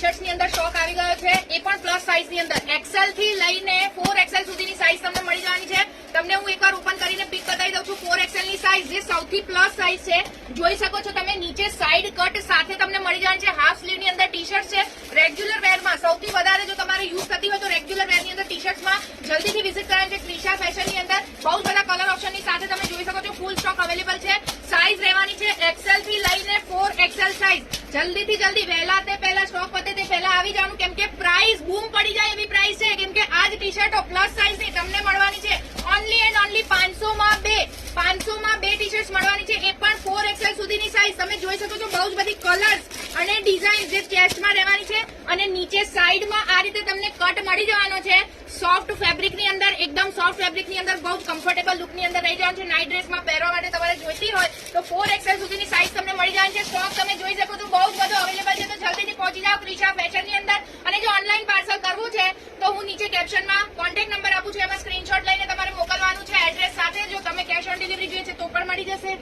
Shirts ની અંદર stock આવી ગયો છે, એ પણ પ્લસ સાઇઝ ની અંદર XL થી લઈને 4XL સુધીની સાઇઝ તમને મળી જવાની છે. તમને હું એકવાર ઓપન કરીને પિક બતાવી દઉં છું. 4XL ની સાઇઝ જે સૌથી પ્લસ સાઇઝ છે, જોઈ શકો છો તમે. નીચે સાઇડ કટ સાથે તમને મળી જવાની છે. હાફ સ્લીવ ની અંદર ટી શર્ટ છે. રેગ્યુલર વેરમાં સૌથી વધારે જો તમારે યુઝ થતી હોય તો રેગ્યુલર વેર ની અંદર ટી શર્ટ્સમાં જલ્દીથી વિઝિટ કરવાની છે. ક્રિશા ફેશન ની અંદર બહુ બધા કલર ઓપ્શન ની સાથે તમે જોઈ શકો છો. ફૂલ સ્ટોક અવેલેબલ છે. સાઇઝ રહેવાની છે XL થી લઈને 4XL સાઇઝ. જલ્દીથી જલ્દી વહેલા તે પહેલા સ્ટોક પતે તે પહેલા આવી જવાનું, કેમ કે પ્રાઇસ બૂમ પડી જાય એવી પ્રાઇસ છે. કેમ કે આ જ ટી શર્ટો પ્લસ સાઇઝ ની તમને મળવાની છે ઓનલી એન્ડ ઓનલી 500 માં બે ટી શર્ટ મળવાની છે, એ પણ 4XL સુધીની સાઇઝ. તમે જોઈ શકો છો બહુ જ બધી કલર્સ અને ડિઝાઇન જે ચેસ્ટમાં રહેવાની છે, અને નીચે સાઈડમાં આ રીતે તમને કટ મળી જવાનો છે. સોફ્ટ ફેબ્રિક ની અંદર, એકદમ સોફ્ટ ફેબ્રિક ની અંદર બહુ જ કમ્ફર્ટેબલ લુક ની અંદર રહી જવાનું છે. નાઇટ ડ્રેસમાં પહેરવા માટે તમારે જોઈતી હોય તો 4XL સુધીની સાઇઝ તમને મળી જવાની છે. સ્ટોક તમે જોઈ શકો છો બહુ જ બધો અવેલેબલ છે, તો જલ્દીથી પહોંચી જાઓ ક્રિશા ફેશન ની અંદર. અને જો ઓનલાઈન પાર્સલ કરવું છે તો હું નીચે કેપ્શનમાં કોન્ટેક્ટ નંબર આપું છું, એમાં સ્ક્રીનશોટ લઈને તમારે મોકલવાનું છે એડ્રેસ સાથે. જો તમે કેશ ઓન ડિલિવરી જોઈએ છે તો પણ મળી જશે.